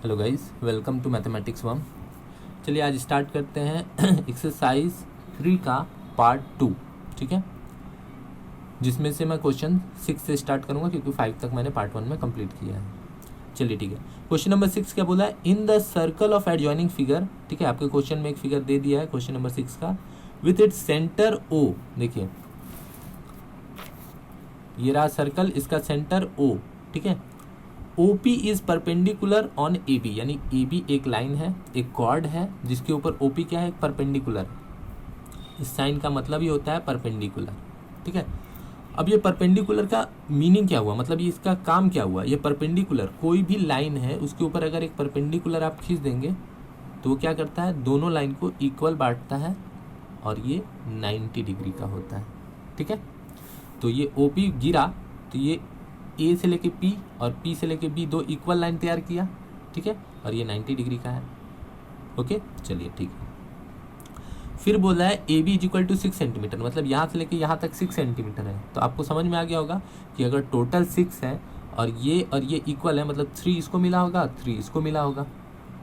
Hello guys, welcome to mathematics 1। चलिए आज start करते हैं एक्सरसाइज 3 का पार्ट 2। ठीक है, जिसमें से मैं क्वेश्चन 6 से स्टार्ट करूंगा क्योंकि 5 तक मैंने पार्ट 1 में कंप्लीट किया है। चलिए ठीक है, क्वेश्चन नंबर 6 क्या बोला है? In the circle of adjoining figure. ठीक है, आपके क्वेश्चन में एक फिगर दे दिया है क्वेश्चन नंबर 6 का, विथ इट्स सेंटर ओ। देखिए ये रहा सर्कल, इसका सेंटर ओ। ठीक है, OP is perpendicular on AB, यानी AB एक लाइन है, एक कॉर्ड है जिसके ऊपर OP क्या है? परपेंडिकुलर। इस साइन का मतलब ये होता है परपेंडिकुलर। ठीक है, अब ये परपेंडिकुलर का मीनिंग क्या हुआ, मतलब ये इसका काम क्या हुआ? ये परपेंडिकुलर कोई भी लाइन है उसके ऊपर अगर एक परपेंडिकुलर आप खींच देंगे तो वो क्या करता है? दोनों लाइन को इक्वल बांटता है और ये 90 डिग्री का होता है। ठीक है, तो ये OP गिरा तो ये A से लेके P और P से लेके B दो इक्वल लाइन तैयार किया। ठीक है, और ये 90 डिग्री का है। ओके, चलिए ठीक है। फिर बोला है AB is equal to 6 centimetre, मतलब यहाँ से लेके यहाँ तक 6 सेंटीमीटर है। तो आपको समझ में आ गया होगा कि अगर टोटल 6 है और ये इक्वल है, मतलब 3 इसको मिला होगा, 3 इसको मिला होगा।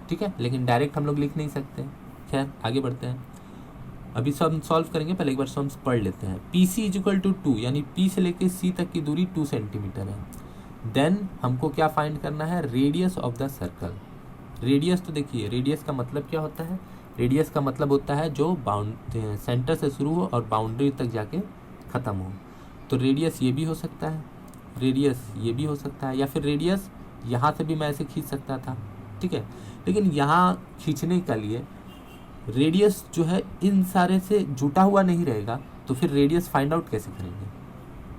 ठीक है, लेकिन डायरेक्ट हम लोग लिख नहीं सकते। खैर आगे बढ़ते हैं, अभी सब सॉल्व करेंगे, पहले एक बार सम पढ़ लेते हैं। PC इज इक्वल टू 2, यानी P से लेके C तक की दूरी 2 सेंटीमीटर है। देन हमको क्या फाइंड करना है? Radius of the circle. Radius तो देखिए, रेडियस का मतलब क्या होता है? रेडियस का मतलब होता है जो सेंटर से शुरू हो और बाउंड्री तक जाके ख़त्म हो। तो रेडियस ये भी हो सकता है, रेडियस ये भी हो सकता है, या फिर रेडियस यहाँ से भी मैं ऐसे खींच सकता था। ठीक है, लेकिन यहाँ खींचने के लिए रेडियस जो है इन सारे से जुटा हुआ नहीं रहेगा, तो फिर रेडियस फाइंड आउट कैसे करेंगे?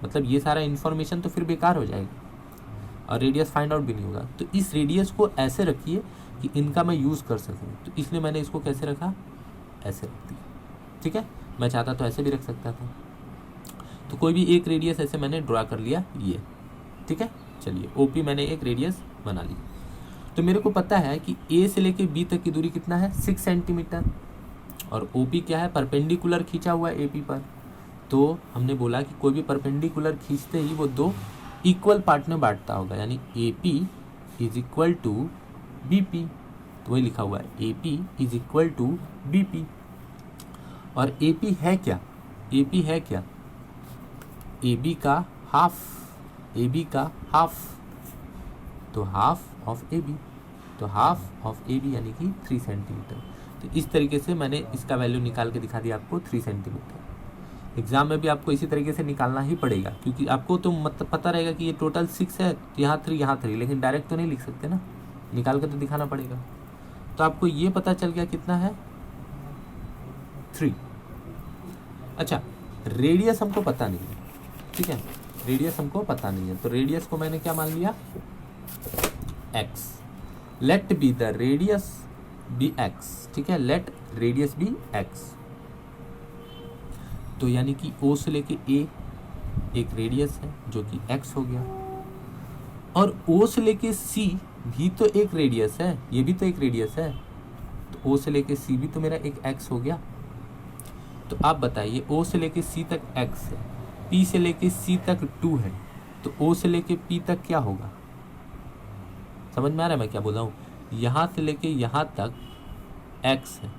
मतलब ये सारा इन्फॉर्मेशन तो फिर बेकार हो जाएगा और रेडियस फाइंड आउट भी नहीं होगा। तो इस रेडियस को ऐसे रखिए कि इनका मैं यूज़ कर सकूँ, तो इसलिए मैंने इसको कैसे रखा? ऐसे रख दिया। ठीक है, मैं चाहता तो ऐसे भी रख सकता था, तो कोई भी एक रेडियस ऐसे मैंने ड्रा कर लिया ये। ठीक है, चलिए OP मैंने एक रेडियस बना ली। तो मेरे को पता है कि A से लेके B तक की दूरी कितना है? 6 सेंटीमीटर, और OP क्या है? परपेंडिकुलर खींचा हुआ है AP पर। तो हमने बोला कि कोई भी परपेंडिकुलर खींचते ही वो दो इक्वल पार्ट में बांटता होगा, यानी AP is equal to BP। तो वही लिखा हुआ है, AP is equal to BP। और AP है क्या? AP है क्या? AB का हाफ, AB का हाफ, तो हाफ ऑफ AB, तो हाफ ऑफ AB यानी कि 3 सेंटीमीटर। तो इस तरीके से मैंने इसका वैल्यू निकाल के दिखा दिया आपको, 3 सेंटीमीटर। एग्जाम में भी आपको इसी तरीके से निकालना ही पड़ेगा, क्योंकि आपको तो पता रहेगा कि ये टोटल 6 है, तो यहाँ 3 यहाँ 3, लेकिन डायरेक्ट तो नहीं लिख सकते ना, निकाल कर तो दिखाना पड़ेगा। तो आपको ये पता चल गया कितना है? 3। अच्छा, रेडियस हमको पता नहीं है। ठीक है, रेडियस हमको पता नहीं है, तो रेडियस को मैंने क्या मान लिया? x। Let be the radius be x। ठीक है, लेट रेडियस बी x। तो यानी कि O से लेके A एक रेडियस है जो कि x हो गया, और O से लेके C भी तो एक रेडियस है, ये भी तो एक रेडियस है, तो O से लेके C भी तो मेरा एक x हो गया। तो आप बताइए, O से लेके C तक x है, P से लेके C तक 2 है, तो O से लेके P तक क्या होगा? समझ में आ रहा है मैं क्या बोल रहा हूँ? यहाँ से लेके यहाँ तक x है,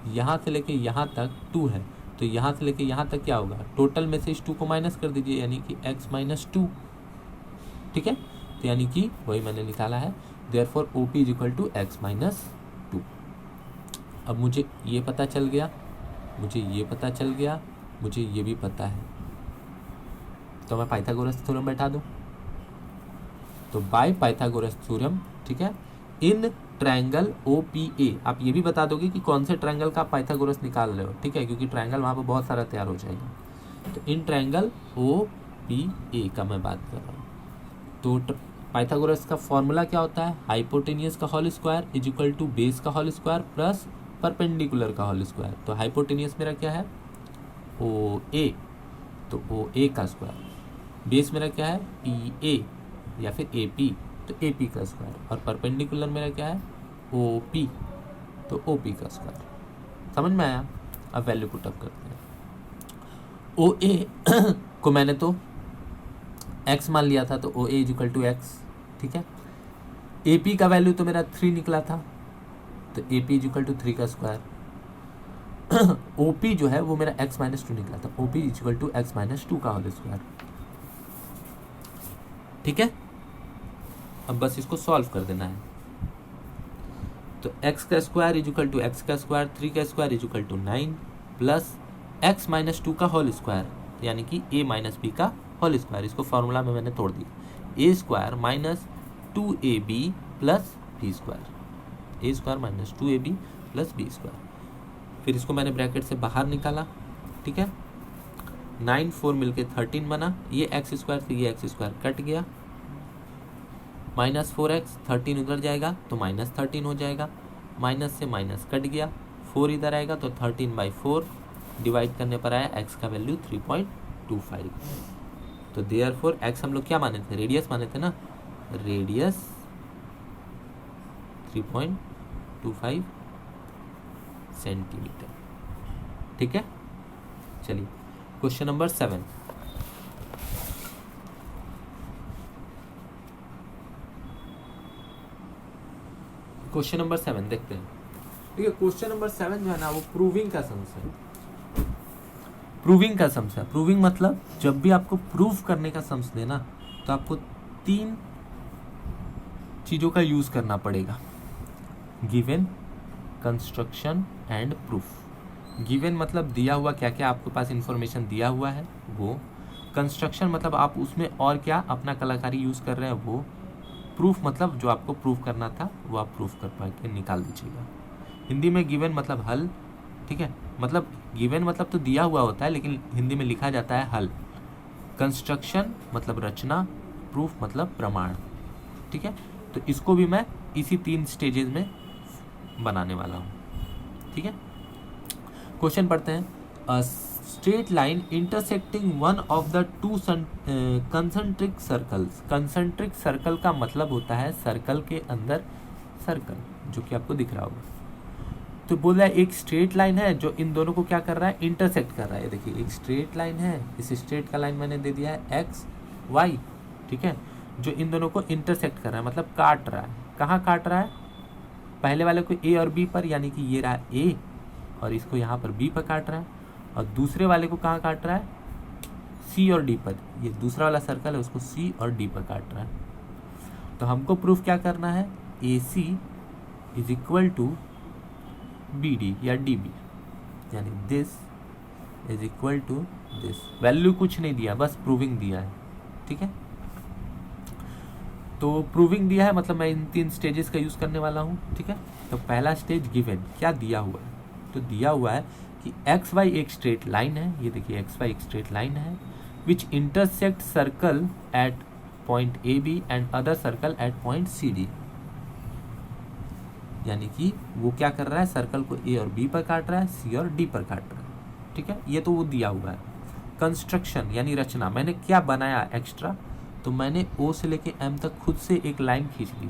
यहाँ से लेके यहाँ तक 2 है, तो यहाँ से लेके यहाँ तक क्या होगा? टोटल में से इस 2 को माइनस कर दीजिए, यानी कि x माइनस 2। ठीक है, तो यानी कि वही मैंने निकाला है, therefore OP is equal to x minus 2। अब मुझे ये पता चल गया, मुझे ये पता चल गया, मुझे ये भी पता है, तो मैं पाइथागोरस थ्योरम बैठा दूँ। तो बाय पाइथागोरस थ्योरम, ठीक है, इन ट्रायंगल OPA, आप ये भी बता दोगे कि कौन से ट्रायंगल का पाइथागोरस निकाल रहे हो। ठीक है, क्योंकि ट्रायंगल वहाँ पर बहुत सारा तैयार हो जाएगा। तो इन ट्रायंगल OPA का मैं बात कर रहा हूँ। तो पाइथागोरस का फॉर्मूला क्या होता है? हाइपोटेनियस का whole square is equal to base का होल स्क्वायर प्लस परपेंडिकुलर का होल स्क्वायर। तो हाइपोटेनियस मेरा क्या है? OA, तो OA का स्क्वायर। बेस मेरा क्या है? PA या फिर AP, तो AP का स्क्वायर। और परपेंडिकुलर मेरा क्या है? OP, तो OP का स्क्वायर। समझ में आया? अब वैल्यू पुट अप करते हैं। OA को मैंने तो x मान लिया था, तो OA is equal to x। ठीक है, ए पी का वैल्यू तो मेरा 3 निकला था, तो A P is equal to 3 का स्क्वायर। ओ पी जो है वो मेरा x माइनस 2 निकला था, O P is equal to x minus 2 का होल स्क्वायर। ठीक है, अब बस इसको सॉल्व कर देना है। तो x का square is equal to x का स्क्वायर, 3 का square is equal to 9 plus x minus 2 का होल स्क्वायर, यानी कि a माइनस बी का होल स्क्वायर। इसको फॉर्मूला में मैंने तोड़ दिया, a square minus 2ab plus b square, a square minus 2ab plus b square. फिर इसको मैंने ब्रैकेट से बाहर निकाला। ठीक है, 9 4 मिलके 13 बना, ये एक्स स्क्वायर से ये एक्स स्क्वायर कट गया, माइनस 4x, 13 उधर जाएगा तो माइनस 13 हो जाएगा, माइनस से माइनस कट गया, 4 इधर आएगा तो 13/4 डिवाइड करने पर आया x का वैल्यू 3.25। तो देयरफॉर x हम लोग क्या माने थे, रेडियस माने थे ना, रेडियस 3.25 सेंटीमीटर। ठीक है, चलिए क्वेश्चन नंबर 7। क्वेश्चन नंबर 7 देखते हैं। ठीक है, क्वेश्चन नंबर 7 जो है ना वो प्रूविंग का सम्स है। प्रूविंग का सम्स है, प्रूविंग मतलब जब भी आपको प्रूव करने का सम्स देना तो आपको 3 चीजों का यूज करना पड़ेगा, given, construction and proof. Given मतलब दिया हुआ क्या क्या आपके पास इंफॉर्मेशन दिया हुआ है वो, कंस्ट्रक्शन मतलब आप उसमें और क्या अपना कलाकारी यूज कर रहे हैं वो, प्रूफ मतलब जो आपको प्रूफ करना था वो आप प्रूफ कर पा के निकाल दीजिएगा। हिंदी में गिवन मतलब हल। ठीक है, मतलब गिवन मतलब तो दिया हुआ होता है लेकिन हिंदी में लिखा जाता है हल। कंस्ट्रक्शन मतलब रचना, प्रूफ मतलब प्रमाण। ठीक है, तो इसको भी मैं इसी 3 स्टेजेस में बनाने वाला हूँ। ठीक है, क्वेश्चन पढ़ते हैं। A straight line intersecting one of the 2 concentric circles. Concentric circle का मतलब होता है सर्कल के अंदर सर्कल, जो कि आपको दिख रहा होगा। तो बोला है एक स्ट्रेट लाइन है जो इन दोनों को क्या कर रहा है, इंटरसेक्ट कर रहा है। देखिए एक स्ट्रेट लाइन है, इस स्ट्रेट का लाइन मैंने दे दिया है एक्स वाई। ठीक है, जो इन दोनों को इंटरसेक्ट कर रहा है मतलब काट रहा है। कहाँ काट रहा है, पहले वाले को ए और बी पर, यानी कि ये रहा ए और इसको यहाँ पर बी पर काट रहा है, और दूसरे वाले को कहाँ काट रहा है, सी और डी पर। ये दूसरा वाला सर्कल है उसको सी और डी पर काट रहा है। तो हमको प्रूफ क्या करना है, A C is equal to B D या डी बी, यानी this is equal to this. Value कुछ नहीं दिया, बस प्रूविंग दिया है। ठीक है, तो प्रूविंग दिया है मतलब मैं इन 3 स्टेजेस का यूज करने वाला हूँ। ठीक है, तो पहला स्टेज गिवन, क्या दिया हुआ है, तो दिया हुआ है कि एक्स वाई एक स्ट्रेट लाइन है। ये देखिए एक्स वाई एक स्ट्रेट लाइन है which intersect circle at point A B and other circle at point C D. यानी कि वो क्या कर रहा है, सर्कल को ए और बी पर काट रहा है, सी और डी पर काट रहा है। ठीक है, ये तो वो दिया हुआ है। कंस्ट्रक्शन यानी रचना, मैंने क्या बनाया एक्स्ट्रा, तो मैंने ओ से लेके एम तक खुद से एक लाइन खींच ली।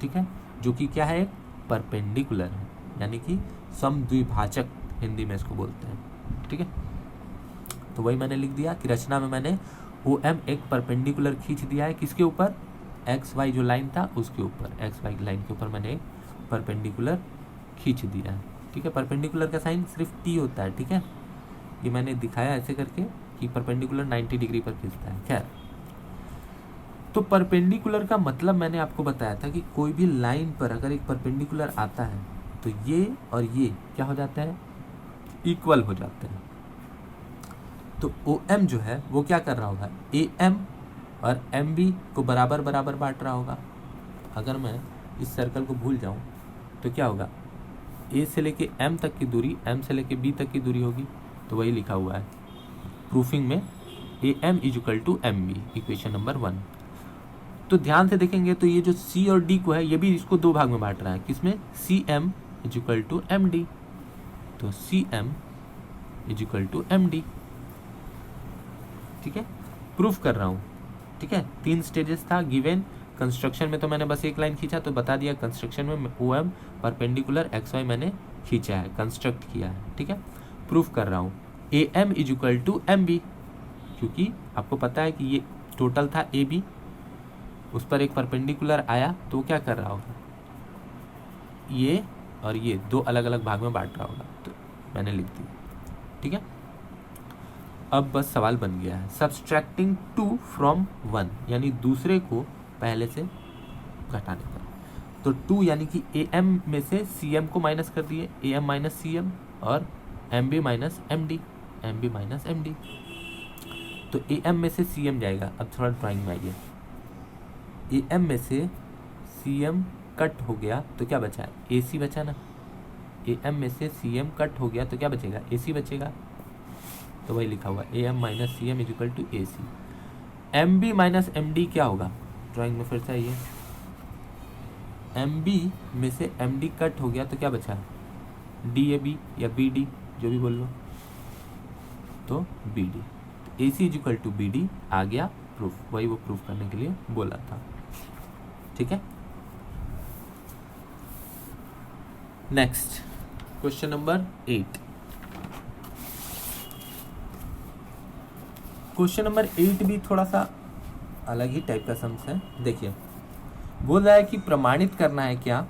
ठीक है, जो कि क्या है, एक परपेंडिकुलर है, यानी कि समद्विभाजक हिंदी में इसको बोलते हैं। ठीक है, तो वही मैंने लिख दिया कि रचना में मैंने ओ एम एक परपेंडिकुलर खींच दिया है, किसके ऊपर, एक्स वाई जो लाइन था उसके ऊपर, एक्स वाई लाइन के ऊपर मैंने एक परपेंडिकुलर खींच दिया है। ठीक है, परपेंडिकुलर का साइन सिर्फ टी होता है। ठीक है, ये मैंने दिखाया ऐसे करके कि परपेंडिकुलर 90 डिग्री पर खींचता है। खैर, तो परपेंडिकुलर का मतलब मैंने आपको बताया था कि कोई भी लाइन पर अगर एक परपेंडिकुलर आता है तो ये और ये क्या हो जाते हैं, इक्वल हो जाते हैं। तो ओ एम जो है वो क्या कर रहा होगा, ए एम और एम बी को बराबर बराबर बांट रहा होगा। अगर मैं इस सर्कल को भूल जाऊं तो क्या होगा, ए से लेके एम तक की दूरी एम से लेके बी तक की दूरी होगी। तो वही लिखा हुआ है प्रूफिंग में, A M is equal to M B, equation number 1। तो ध्यान से देखेंगे तो ये जो सी और डी को है ये भी इसको 2 भाग में बांट रहा है, किसमें, C M is equal to M D. तो C M is equal to M D. ठीक है, प्रूफ कर रहा हूँ। ठीक है, 3 स्टेजेस था, गिवन, कंस्ट्रक्शन में तो मैंने बस एक लाइन खींचा तो बता दिया, कंस्ट्रक्शन में O M perpendicular X Y मैंने खींचा है, कंस्ट्रक्ट किया है। ठीक है, प्रूफ कर रहा हूँ A M is equal to M B, क्योंकि आपको पता है कि ये टोटल था ए बी, उस पर एक परपेंडिकुलर आया तो वो क्या कर रहा होगा, ये और ये दो अलग अलग भाग में बांट रहा होगा। तो मैंने लिख दिया, ठीक है। अब बस सवाल बन गया है, सब्सट्रैक्टिंग 2 फ्रॉम 1, यानी दूसरे को पहले से घटाने पर। तो 2 यानी कि AM में से CM को माइनस कर दिए, AM माइनस CM, और MB minus MD, MB minus MD। तो AM में से CM जाएगा। अब थोड़ा ड्राइंग में आइए, AM में से CM कट हो गया तो क्या बचा है, AC बचा ना। AM में से CM कट हो गया तो क्या बचेगा, AC बचेगा। तो वही लिखा हुआ AM minus CM is equal to AC। MB minus MD क्या होगा, ड्राइंग में फिर से आइए, MB में से MD कट हो गया तो क्या बचा, DAB या BD जो भी बोल लो, तो BD। तो AC is equal to BD आ गया प्रूफ, वही वो प्रूफ करने के लिए बोला था, ठीक है। Next question number 8। Question number 8 भी थोड़ा सा अलग ही टाइप का सम्स है। देखिए, बोल रहा है कि प्रमाणित करना है क्या।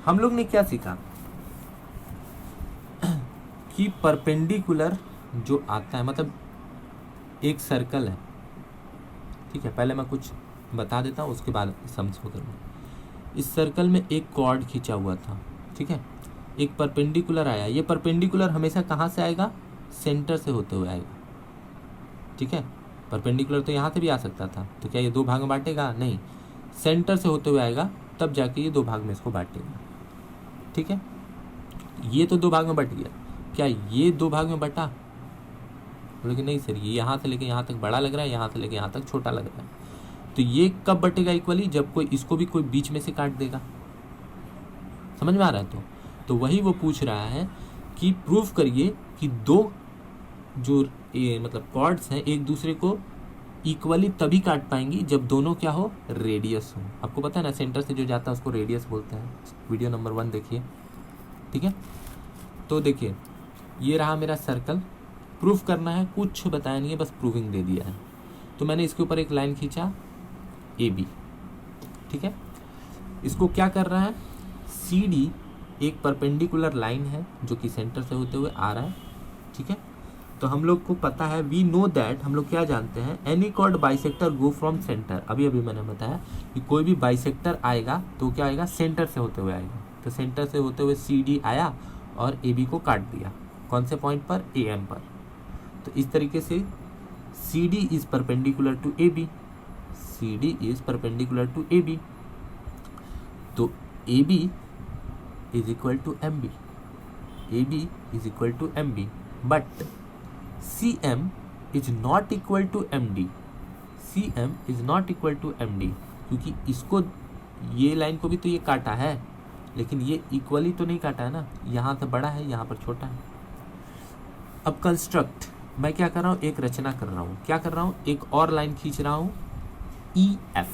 हम लोग ने क्या सीखा कि परपेंडिकुलर जो आता है, मतलब एक सर्कल है, ठीक है। पहले मैं कुछ बता देता हूँ, उसके बाद सम्स को करूँगा। इस सर्कल में एक कॉर्ड खींचा हुआ था, ठीक है। एक परपेंडिकुलर आया, ये परपेंडिकुलर हमेशा कहाँ से आएगा, सेंटर से होते हुए आएगा, ठीक है। परपेंडिकुलर तो यहाँ से भी आ सकता था, तो क्या ये दो भाग में बांटेगा, नहीं, सेंटर से होते हुए आएगा, तब जाके ये दो भाग में इसको बांटेगा, ठीक है। ये तो दो भाग में बट गया, क्या ये दो भाग में बटा, बोले कि नहीं सर, ये यहाँ से लेके यहाँ तक बड़ा लग रहा है, यहाँ से लेके यहाँ तक छोटा लग रहा है। तो ये कब बटेगा इक्वली, जब कोई इसको भी कोई बीच में से काट देगा। समझ में आ रहा है। तो वही वो पूछ रहा है कि प्रूफ करिए कि दो जो मतलब कॉर्ड्स हैं एक दूसरे को इक्वली तभी काट पाएंगी जब दोनों क्या हो, रेडियस हो। आपको पता है ना, सेंटर से जो जाता है उसको रेडियस बोलते हैं। वीडियो नंबर 1 देखिए, ठीक है। तो देखिए, ये रहा मेरा सर्कल, प्रूफ करना है, कुछ बताया नहीं है, बस प्रूविंग दे दिया है। तो मैंने इसके ऊपर एक लाइन खींचा AB, ठीक है। इसको क्या कर रहा है, CD एक परपेंडिकुलर लाइन है जो कि सेंटर से होते हुए आ रहा है, ठीक है। तो हम लोग को पता है, वी नो दैट, हम लोग क्या जानते हैं, any chord bisector go from centre. अभी मैंने बताया कि कोई भी बाइसेक्टर आएगा तो क्या आएगा, सेंटर से होते हुए आएगा। तो सेंटर से होते हुए CD आया और AB को काट दिया, कौन से पॉइंट पर, AM पर। तो इस तरीके से CD is perpendicular to AB, CD is perpendicular to AB। तो AB is equal to MB, AB is equal to MB, but CM is not equal to MD, CM is not equal to MD, क्योंकि इसको, ये line को भी तो ये काटा है, लेकिन ये इक्वली तो नहीं काटा है ना, यहाँ से बड़ा है, यहाँ पर छोटा है। अब कंस्ट्रक्ट, मैं क्या कर रहा हूँ, एक रचना कर रहा हूँ। क्या कर रहा हूँ, एक और लाइन खींच रहा हूँ, EF।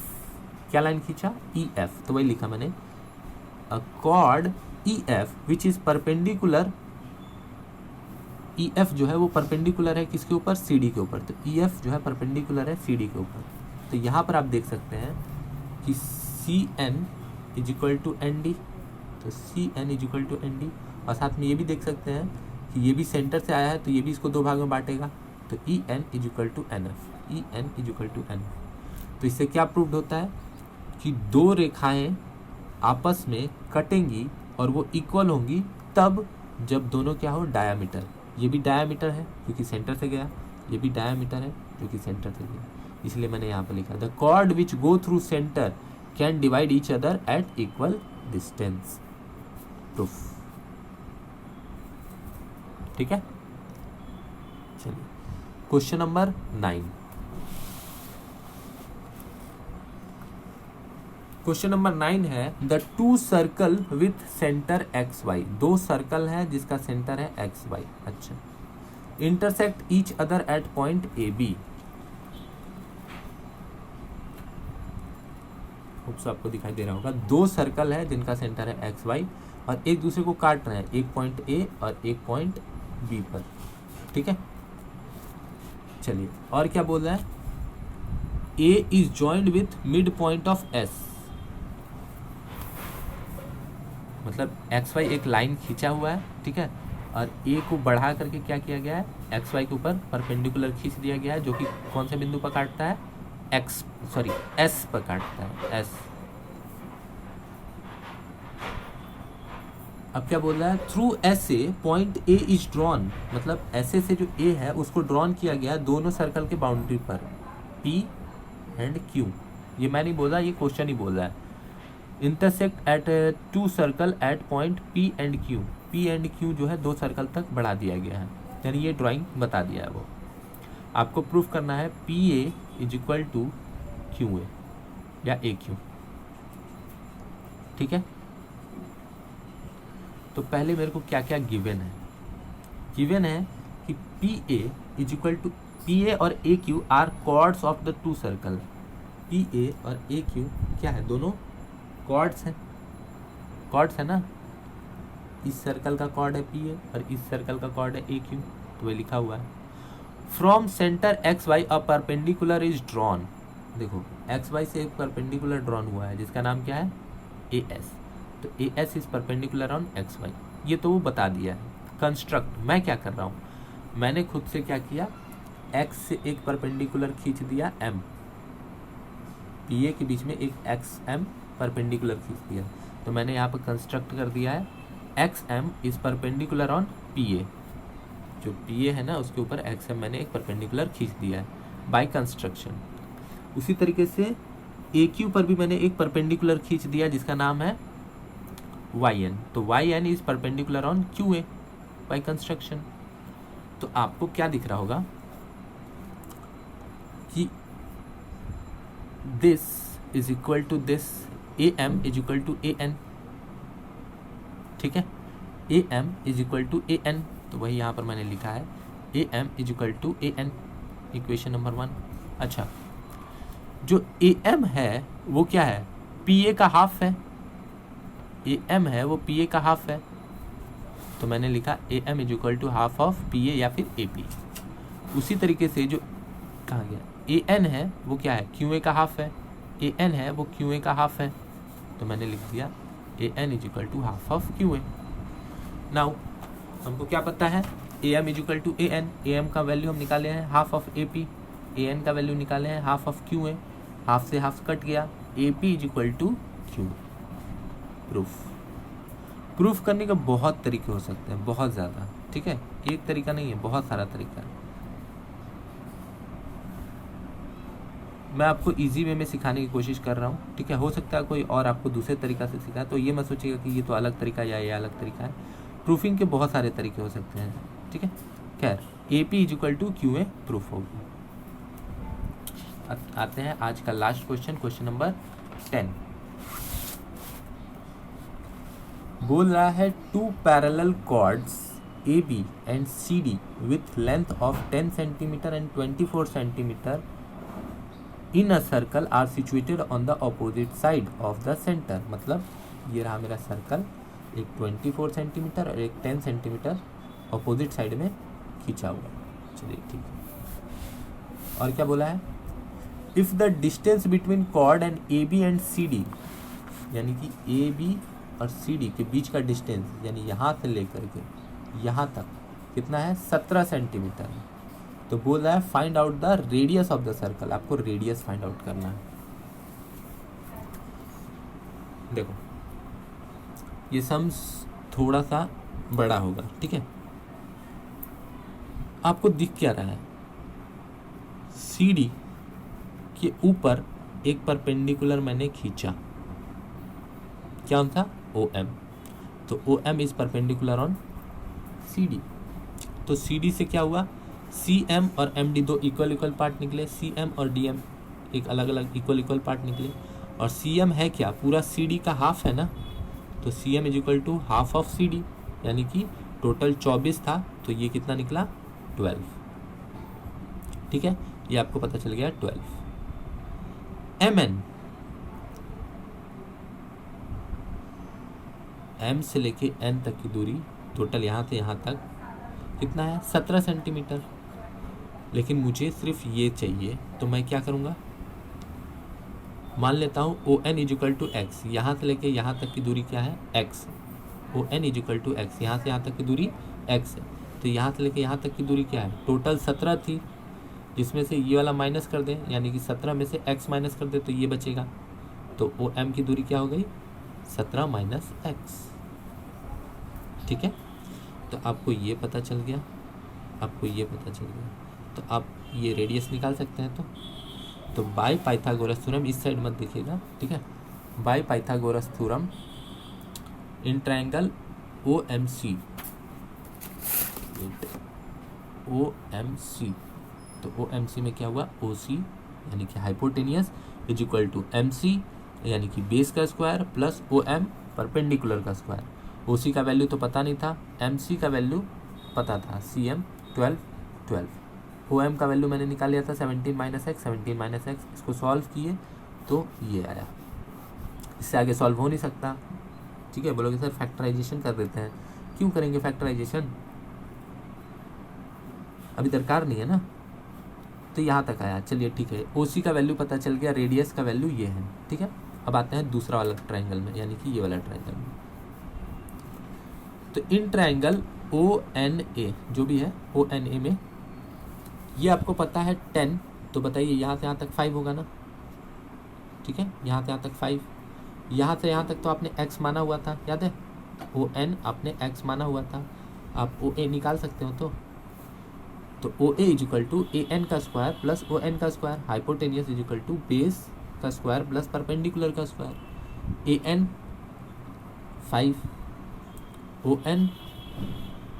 क्या लाइन खींचा, EF। तो वही लिखा मैंने, अ cord EF which is perpendicular, EF जो है वो परपेंडिकुलर है किसके ऊपर, CD के ऊपर। तो EF जो है परपेंडिकुलर है CD के ऊपर। तो यहाँ पर आप देख सकते हैं कि CN is equal to ND, तो CN is equal to ND। और साथ में ये भी देख सकते हैं कि ये भी सेंटर से आया है, तो ये भी इसको दो भाग में बांटेगा। तो EN is equal to NF, EN is equal to NF। तो इससे क्या प्रूव्ड होता है कि दो रेखाएं आपस में कटेंगी और वो इक्वल होंगी तब जब दोनों क्या हो, डायामीटर। ये भी डायामीटर है क्योंकि सेंटर से गया, ये भी डायामीटर है क्योंकि सेंटर से गया, इसलिए मैंने यहाँ पर लिखा, the chord which go through centre can divide each other at equal distance. Proof, ठीक है। चलिए क्वेश्चन नंबर 9। क्वेश्चन नंबर 9 है, the two circle with centre XY। दो सर्कल है जिसका सेंटर है XY। अच्छा, intersect each other eight point AB। आपको दिखाई दे रहा होगा, दो सर्कल है जिनका सेंटर है XY और एक दूसरे को काट रहे हैं, एक पॉइंट A और एक पॉइंट B पर, ठीक है। चलिए, और क्या बोल रहा है, A is joined with mid point of S, मतलब एक्स वाई एक लाइन खींचा हुआ है, ठीक है, और ए को बढ़ा करके क्या किया गया है, एक्स वाई के ऊपर परपेंडिकुलर खींच दिया गया है, जो कि कौन से बिंदु पर काटता है, एस पर काटता है, एस। अब क्या बोल रहा है, through S A point A is drawn, मतलब ऐसे से जो ए है उसको ड्रॉन किया गया है दोनों सर्कल के बाउंड्री पर, पी एंड क्यू। ये मैं नहीं बोल रहा, ये क्वेश्चन ही बोल रहा है। Intersect at two circle at point P and Q, P and Q जो है दो सर्कल तक बढ़ा दिया गया है, यानी ये ड्राइंग बता दिया है वो। आपको प्रूफ करना है P A is equal to Q A या ए क्यू, ठीक है। तो पहले मेरे को क्या क्या गिवन है, गिवन है कि P A is equal to, P A और A Q are chords of the two circle, P A और ए क्यू क्या है, दोनों कॉर्ड्स हैं, कॉर्ड्स है ना, इस सर्कल का कॉर्ड है पी ए और इस सर्कल का कॉर्ड है ए क्यू, तो वही लिखा हुआ है। From centre x why a perpendicular is drawn, देखो एक्स वाई से एक परपेंडिकुलर ड्रॉन हुआ है जिसका नाम क्या है, ए एस, तो A S is perpendicular on X Y, ये तो वो बता दिया है। कंस्ट्रक्ट मैं क्या कर रहा हूँ, मैंने खुद से क्या किया, एक्स से एक परपेंडिकुलर खींच दिया एम, पी ए के बीच में एक एक्स एम परपेंडिकुलर खींच दिया, तो मैंने यहाँ पर कंस्ट्रक्ट कर दिया है X M is perpendicular on P A, जो पी ए है ना उसके ऊपर एक्स एम मैंने एक परपेंडिकुलर खींच दिया है बाय कंस्ट्रक्शन। उसी तरीके से ए क्यू पर भी मैंने एक परपेंडिकुलर खींच दिया जिसका नाम है वाई एन, तो Y N is perpendicular on Q A by construction. तो आपको क्या दिख रहा होगा कि this is equal to this, A M is equal to A N, ठीक है, A M is equal to A N, तो वही यहाँ पर मैंने लिखा है A M is equal to A N, equation number 1। अच्छा, जो ए एम है वो क्या है, पी ए का हाफ है, ए एम है वो पी ए का हाफ है, तो मैंने लिखा A M is equal to half of P A या फिर ए पी। उसी तरीके से जो कहा गया ए एन है वो क्या है, क्यू ए का हाफ है, ए एन है वो क्यू ए का हाफ है, तो मैंने लिख दिया A N is equal to half of Q A. Now हमको क्या पता है, A M is equal to A N, A M का वैल्यू हम निकाले हैं half of A P, A N का वैल्यू निकाले हैं half of Q A, half से हाफ कट गया, A P is equal to Q. Proof करने के बहुत तरीके हो सकते हैं, बहुत ज़्यादा, ठीक है, एक तरीका नहीं है, बहुत सारा तरीका है। मैं आपको इजी वे में सिखाने की कोशिश कर रहा हूँ, ठीक है, हो सकता है कोई और आपको दूसरे तरीका से सिखाए, तो ये मत सोचिएगा कि ये तो अलग तरीका या ये अलग तरीका है, प्रूफिंग के बहुत सारे तरीके हो सकते हैं, ठीक है। खैर A P is equal to Q A proof होगी। आते हैं आज का लास्ट क्वेश्चन, क्वेश्चन नंबर 10। बोल रहा है two parallel chords A B and C D with length of 10 centimetre and 24 centimetre in a circle are situated on the opposite side of the centre. मतलब ये रहा मेरा सर्कल, एक 24 centimetre और एक 10 सेंटीमीटर अपोजिट साइड में खींचा हुआ। चलिए ठीक है। और क्या बोला है, if the distance between chord and A B and C D, यानी कि ए बी और सी डी के बीच का डिस्टेंस, यानी यहाँ से लेकर के यहाँ तक कितना है, 17 सेंटीमीटर। तो बोल रहा है find out the radius of the circle, आपको रेडियस फाइंड आउट करना है। देखो ये सम्स थोड़ा सा बड़ा होगा, ठीक है। आपको दिख क्या रहा है, सी डी के ऊपर एक परपेंडिकुलर मैंने खींचा, क्या था, ओ एम, तो O M is perpendicular on C D. तो सी डी से क्या हुआ, सी एम और एम डी दो इक्वल इक्वल पार्ट निकले, सी एम और डी एम एक अलग अलग इक्वल इक्वल पार्ट निकले, और सी एम है क्या, पूरा सी डी का हाफ है ना, तो C M is equal to half of C D, यानी कि टोटल 24 था, तो ये कितना निकला, 12, ठीक है, ये आपको पता चल गया 12। एम एन, एम से लेके एन तक की दूरी टोटल यहाँ से यहाँ तक कितना है, 17 सेंटीमीटर। लेकिन मुझे सिर्फ ये चाहिए, तो मैं क्या करूँगा, मान लेता हूँ O N is equal to X, यहाँ से लेके यहाँ तक की दूरी क्या है, X. O N is equal to X, यहाँ से यहाँ तक की दूरी एक्स है, तो यहाँ से लेके यहाँ तक की दूरी क्या है, टोटल 17 थी, जिसमें से ये वाला माइनस कर दें, यानी कि 17 में से x माइनस कर दें तो ये बचेगा। तो ओ एम की दूरी क्या हो गई, 17 माइनस एक्स। ठीक है, तो आपको ये पता चल गया, आपको ये पता चल गया, तो आप ये रेडियस निकाल सकते हैं। तो बाय पाइथागोरस थ्योरम, इस साइड मत देखिएगा, ठीक है, by Pythagoras theorem in triangle O M C, तो ओ एम सी में क्या हुआ, ओ सी यानी कि hypotenuse is equal to M C यानी कि बेस का square plus O M perpendicular का स्क्वायर। ओ सी का वैल्यू तो पता नहीं था, एम सी का वैल्यू पता था, सी एम 12। ओ एम का वैल्यू मैंने निकाल लिया था 17 माइनस एक्स, 17 माइनस एक्स, इसको सॉल्व किए तो ये आया, इससे आगे सॉल्व हो नहीं सकता। ठीक है, बोलोगे सर फैक्टराइजेशन कर देते हैं, क्यों करेंगे फैक्टराइजेशन, अभी दरकार नहीं है ना। तो यहाँ तक आया, चलिए ठीक है, ओ सी का वैल्यू पता चल गया, रेडियस का वैल्यू ये है। ठीक है, अब आते हैं दूसरा वाला ट्रायंगल में, यानी कि ये वाला ट्रायंगल में। तो इन ट्रायंगल ओ एन ए जो भी है, ओ एन ए में ये आपको पता है 10, तो बताइए यहाँ से यहाँ तक 5 होगा ना। ठीक है, यहाँ से यहाँ तक 5, यहाँ से यहाँ तक तो आपने x माना हुआ था, याद है, ओ एन आपने x माना हुआ था, आप ओ ए निकाल सकते हो। तो O A is equal to A N का स्क्वायर प्लस ओ एन का square, hypotenuse is equal to base का स्क्वायर प्लस परपेंडिकुलर का square. A N 5, O N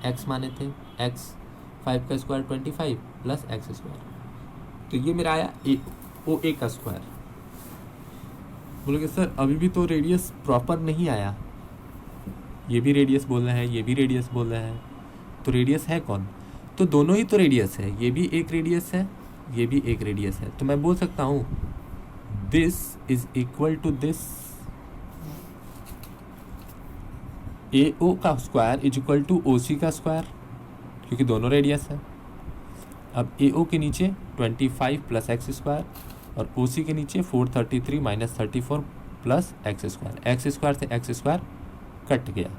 X माने थे, एक्स 5 का स्क्वायर 25 प्लस एक्स स्क्वायर, तो ये मेरा आया ओ ए का स्क्वायर। बोलोगे सर अभी भी तो रेडियस प्रॉपर नहीं आया, ये भी रेडियस बोल रहे हैं, ये भी रेडियस बोल रहे हैं, तो रेडियस है कौन, तो दोनों ही तो रेडियस है, ये भी एक रेडियस है, ये भी एक रेडियस है। तो मैं बोल सकता हूँ this is equal to this, A O का square is equal to O C का स्क्वायर, क्योंकि दोनों रेडियस है। अब ए ओ के नीचे 25 प्लस एक्स स्क्वायर और ओ सी के नीचे 433 minus 34 plus x square, x square से एक्स स्क्वायर कट गया,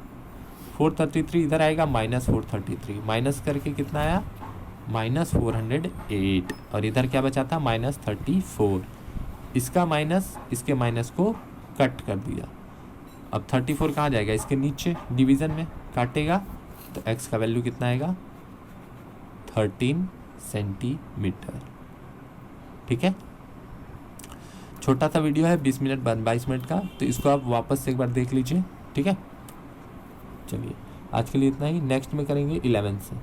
433 इधर आएगा माइनस 433, माइनस करके कितना आया माइनस 408, और इधर क्या बचा था माइनस 34, इसका माइनस इसके माइनस को कट कर दिया। अब 34 कहाँ जाएगा, इसके नीचे डिवीज़न में काटेगा, तो x का वैल्यू कितना आएगा 13 सेंटीमीटर। ठीक है, छोटा सा वीडियो है 20 मिनट 22 मिनट का, तो इसको आप वापस से एक बार देख लीजिए। ठीक है, चलिए आज के लिए इतना ही, नेक्स्ट में करेंगे 11 से।